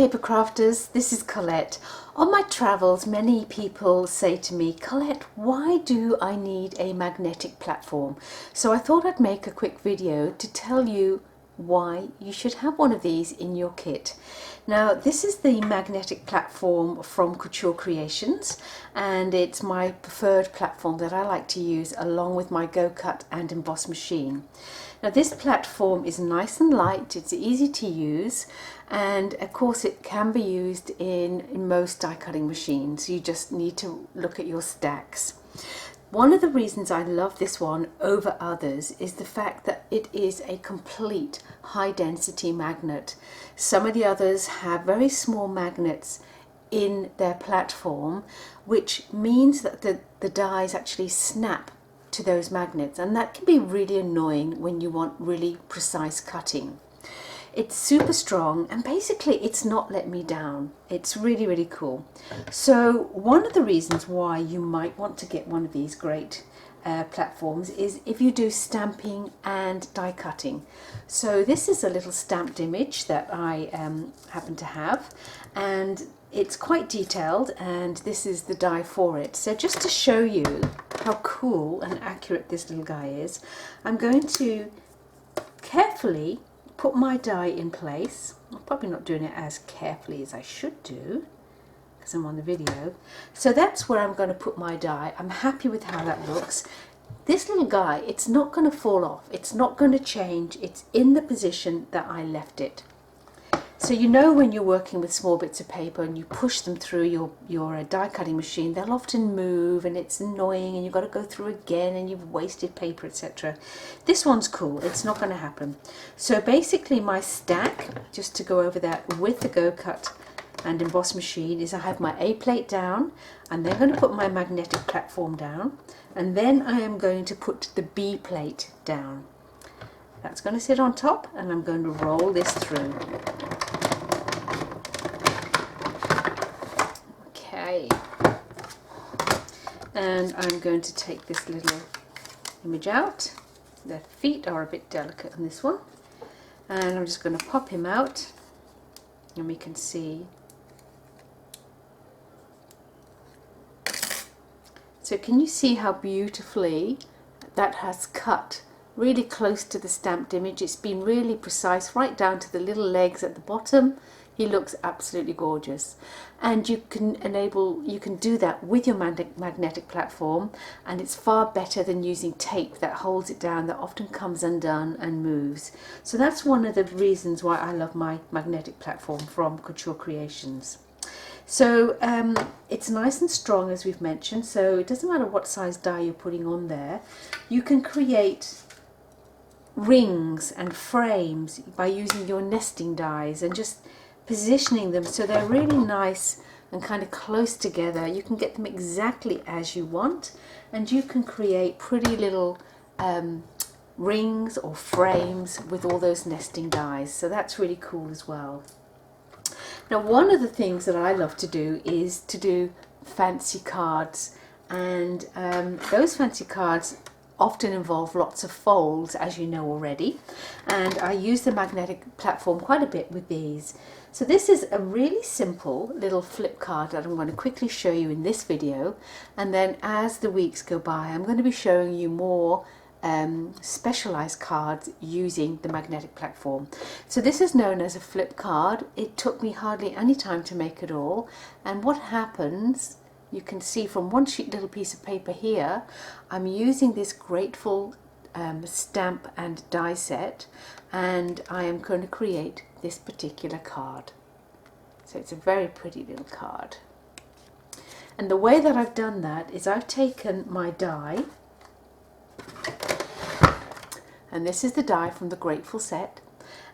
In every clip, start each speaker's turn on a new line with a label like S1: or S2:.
S1: paper crafters, this is Colette. On my travels, many people say to me, Colette, why do I need a magnetic platform? So I thought I'd make a quick video to tell you why you should have one of these in your kit. Now, this is the magnetic platform from Couture Creations, and it's my preferred platform that I like to use along with my Go Cut and Emboss machine. Now, this platform is nice and light, it's easy to use, and of course it can be used in most die cutting machines. You just need to look at your stacks. One of the reasons I love this one over others is the fact that it is a complete high density magnet. Some of the others have very small magnets in their platform, which means that the dies actually snap to those magnets, and that can be really annoying when you want really precise cutting. It's super strong, and basically it's not let me down. It's really, really cool. So one of the reasons why you might want to get one of these great platforms is if you do stamping and die cutting. So this is a little stamped image that I happen to have, and it's quite detailed, and this is the die for it. So just to show you how cool and accurate this little guy is, I'm going to carefully put my die in place. I'm probably not doing it as carefully as I should do because I'm on the video. So that's where I'm going to put my die. I'm happy with how that looks. This little guy, it's not going to fall off. It's not going to change. It's in the position that I left it. So you know when you're working with small bits of paper and you push them through your die cutting machine, they'll often move and it's annoying and you've got to go through again and you've wasted paper, etc. This one's cool, it's not going to happen. So basically my stack, just to go over that with the Go Cut and Emboss machine, is I have my A plate down, and then I'm going to put my magnetic platform down, and then I am going to put the B plate down. That's going to sit on top, and I'm going to roll this through. Okay, and I'm going to take this little image out. The feet are a bit delicate on this one, and I'm just going to pop him out, and we can see. So can you see how beautifully that has cut really close to the stamped image? It's been really precise right down to the little legs at the bottom. He looks absolutely gorgeous, and you can do that with your magnetic platform, and it's far better than using tape that holds it down, that often comes undone and moves. So that's one of the reasons why I love my magnetic platform from Couture Creations. So it's nice and strong, as we've mentioned, so it doesn't matter what size die you're putting on there. You can create rings and frames by using your nesting dies and just positioning them so they're really nice and kind of close together. You can get them exactly as you want, and you can create pretty little rings or frames with all those nesting dies. So that's really cool as well. Now, one of the things that I love to do is to do fancy cards, and those fancy cards often involve lots of folds, as you know already, and I use the magnetic platform quite a bit with these. So this is a really simple little flip card that I'm going to quickly show you in this video, and then as the weeks go by I'm going to be showing you more specialized cards using the magnetic platform. So this is known as a flip card. It took me hardly any time to make it all, and what happens, you can see from one little piece of paper here, I'm using this Grateful stamp and die set, and I am going to create this particular card. So it's a very pretty little card, and the way that I've done that is I've taken my die, and this is the die from the Grateful set,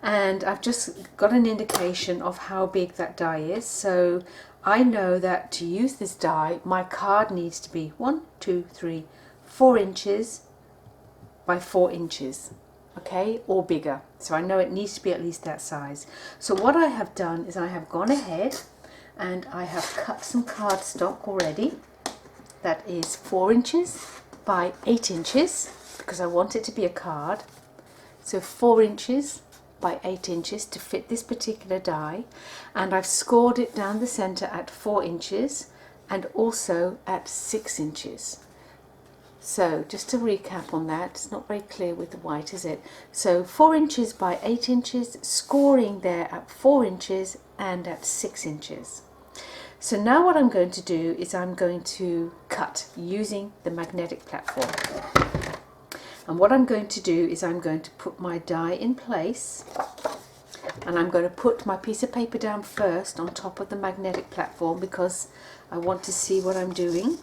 S1: and I've just got an indication of how big that die is. So I know that to use this die, my card needs to be 4 inches by 4 inches, okay, or bigger. So I know it needs to be at least that size. So what I have done is I have gone ahead and I have cut some cardstock already that is 4 inches by 8 inches, because I want it to be a card. So 4 inches by 8 inches to fit this particular die, and I've scored it down the center at 4 inches and also at 6 inches. So just to recap on that, it's not very clear with the white, is it? So 4 inches by 8 inches, scoring there at 4 inches and at 6 inches. So now what I'm going to do is I'm going to cut using the magnetic platform. And what I'm going to do is I'm going to put my die in place, and I'm going to put my piece of paper down first on top of the magnetic platform because I want to see what I'm doing.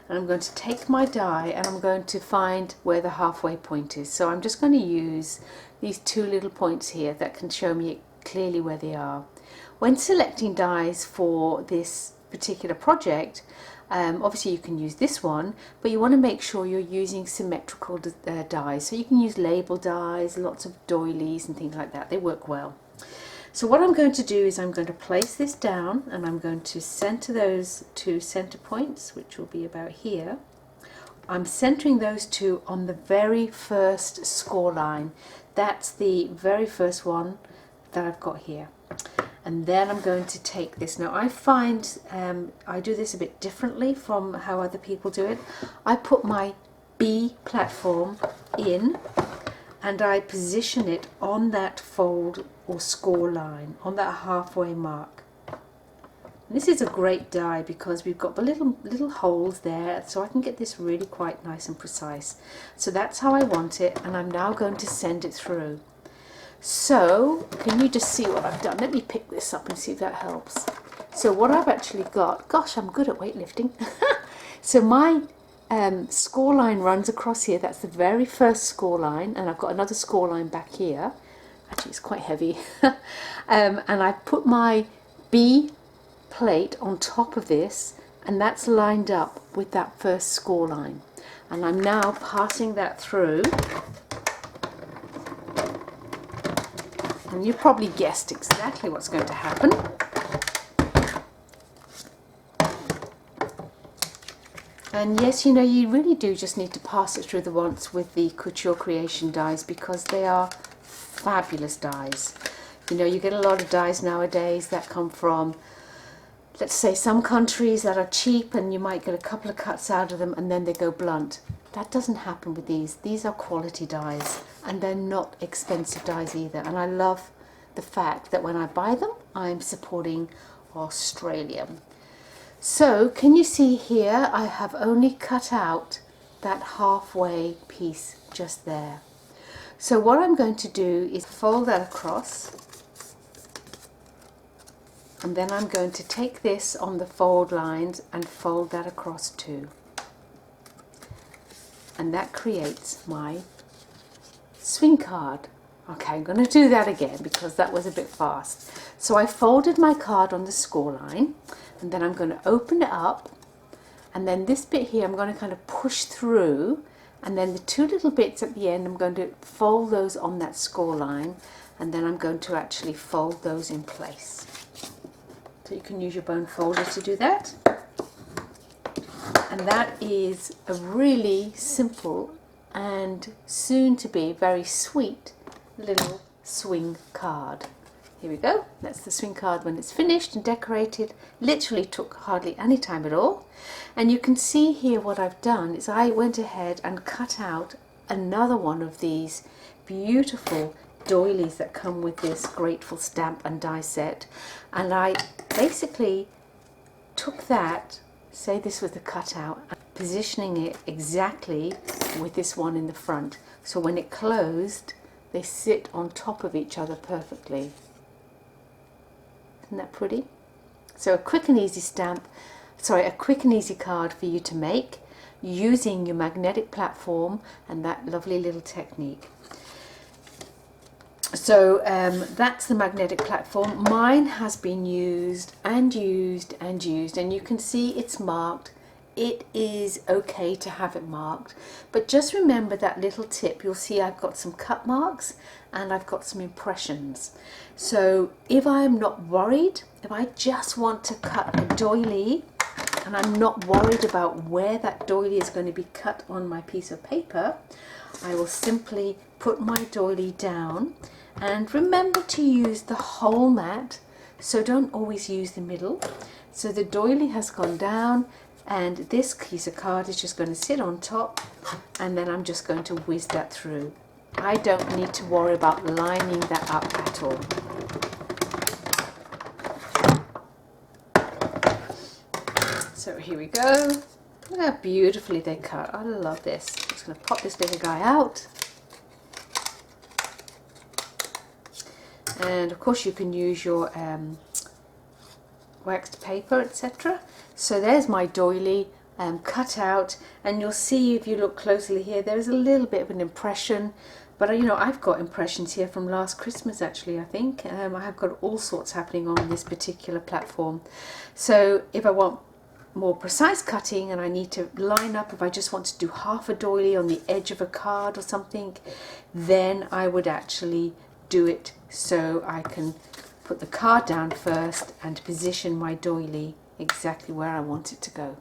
S1: And I'm going to take my die and I'm going to find where the halfway point is. So I'm just going to use these two little points here that can show me clearly where they are. When selecting dies for this particular project, obviously you can use this one, but you want to make sure you're using symmetrical dies. So you can use label dies, lots of doilies and things like that. They work well. So what I'm going to do is I'm going to place this down and I'm going to center those two center points, which will be about here. I'm centering those two on the very first score line. That's the very first one that I've got here. And then I'm going to take this. Now I find I do this a bit differently from how other people do it. I put my B platform in and I position it on that fold or score line, on that halfway mark. And this is a great die because we've got the little holes there, so I can get this really quite nice and precise. So that's how I want it, and I'm now going to send it through. So can you just see what I've done? Let me pick this up and see if that helps. So what I've actually got, gosh, I'm good at weightlifting. So my score line runs across here. That's the very first score line, and I've got another score line back here. Actually, it's quite heavy. And I put my B plate on top of this, and that's lined up with that first score line. And I'm now passing that through. And you probably guessed exactly what's going to happen. And yes, you know, you really do just need to pass it through the once with the Couture Creation dies because they are fabulous dies. You know, you get a lot of dies nowadays that come from, let's say, some countries that are cheap, and you might get a couple of cuts out of them and then they go blunt. That doesn't happen with these. These are quality dies, and they're not expensive dies either. And I love the fact that when I buy them, I'm supporting Australia. So can you see here, I have only cut out that halfway piece just there. So what I'm going to do is fold that across, and then I'm going to take this on the fold lines and fold that across too. And that creates my swing card. Okay, I'm going to do that again because that was a bit fast. So I folded my card on the score line, and then I'm going to open it up, and then this bit here I'm going to kind of push through, and then the two little bits at the end I'm going to fold those on that score line, and then I'm going to actually fold those in place. So you can use your bone folder to do that. And that is a really simple and soon to be very sweet little swing card. Here we go. That's the swing card when it's finished and decorated. Literally took hardly any time at all. And you can see here what I've done is I went ahead and cut out another one of these beautiful doilies that come with this Grateful stamp and die set. And I basically took that, say this was the cutout, and positioning it exactly with this one in the front. So when it closed, they sit on top of each other perfectly. Isn't that pretty? So a quick and easy a quick and easy card for you to make using your magnetic platform and that lovely little technique. So that's the magnetic platform. Mine has been used and used and used, and you can see it's marked. It is okay to have it marked, but just remember that little tip. You'll see I've got some cut marks and I've got some impressions. So if I'm not worried, if I just want to cut a doily and I'm not worried about where that doily is going to be cut on my piece of paper, I will simply put my doily down, and remember to use the whole mat, so don't always use the middle. So the doily has gone down, and this piece of card is just going to sit on top, and then I'm just going to whiz that through. I don't need to worry about lining that up at all. So here we go. Look how beautifully they cut. I love this. I'm just going to pop this little guy out. And of course you can use your waxed paper, etc. So there's my doily cut out, and you'll see if you look closely here, there's a little bit of an impression, but you know, I've got impressions here from last Christmas actually, I think. I have got all sorts happening on this particular platform. So if I want more precise cutting and I need to line up, if I just want to do half a doily on the edge of a card or something, then I would actually do it so I can put the card down first and position my doily exactly where I want it to go.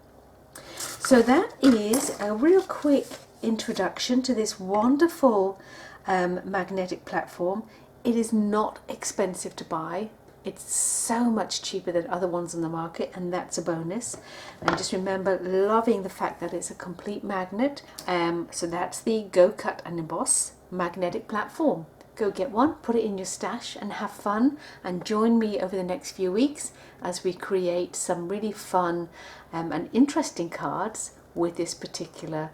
S1: So that is a real quick introduction to this wonderful magnetic platform. It is not expensive to buy. It's so much cheaper than other ones on the market, and that's a bonus. And just remember, loving the fact that it's a complete magnet. So that's the Go Cut and Emboss magnetic platform. Go get one, put it in your stash, and have fun, and join me over the next few weeks as we create some really fun and interesting cards with this particular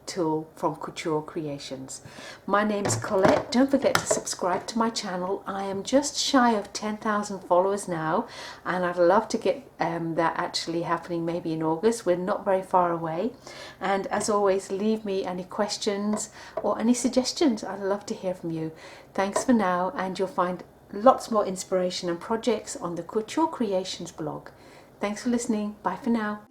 S1: tool from Couture Creations. My name's Colette. Don't forget to subscribe to my channel. I am just shy of 10,000 followers now, and I'd love to get that actually happening maybe in August. We're not very far away. And as always, leave me any questions or any suggestions. I'd love to hear from you. Thanks for now, and you'll find lots more inspiration and projects on the Couture Creations blog. Thanks for listening. Bye for now.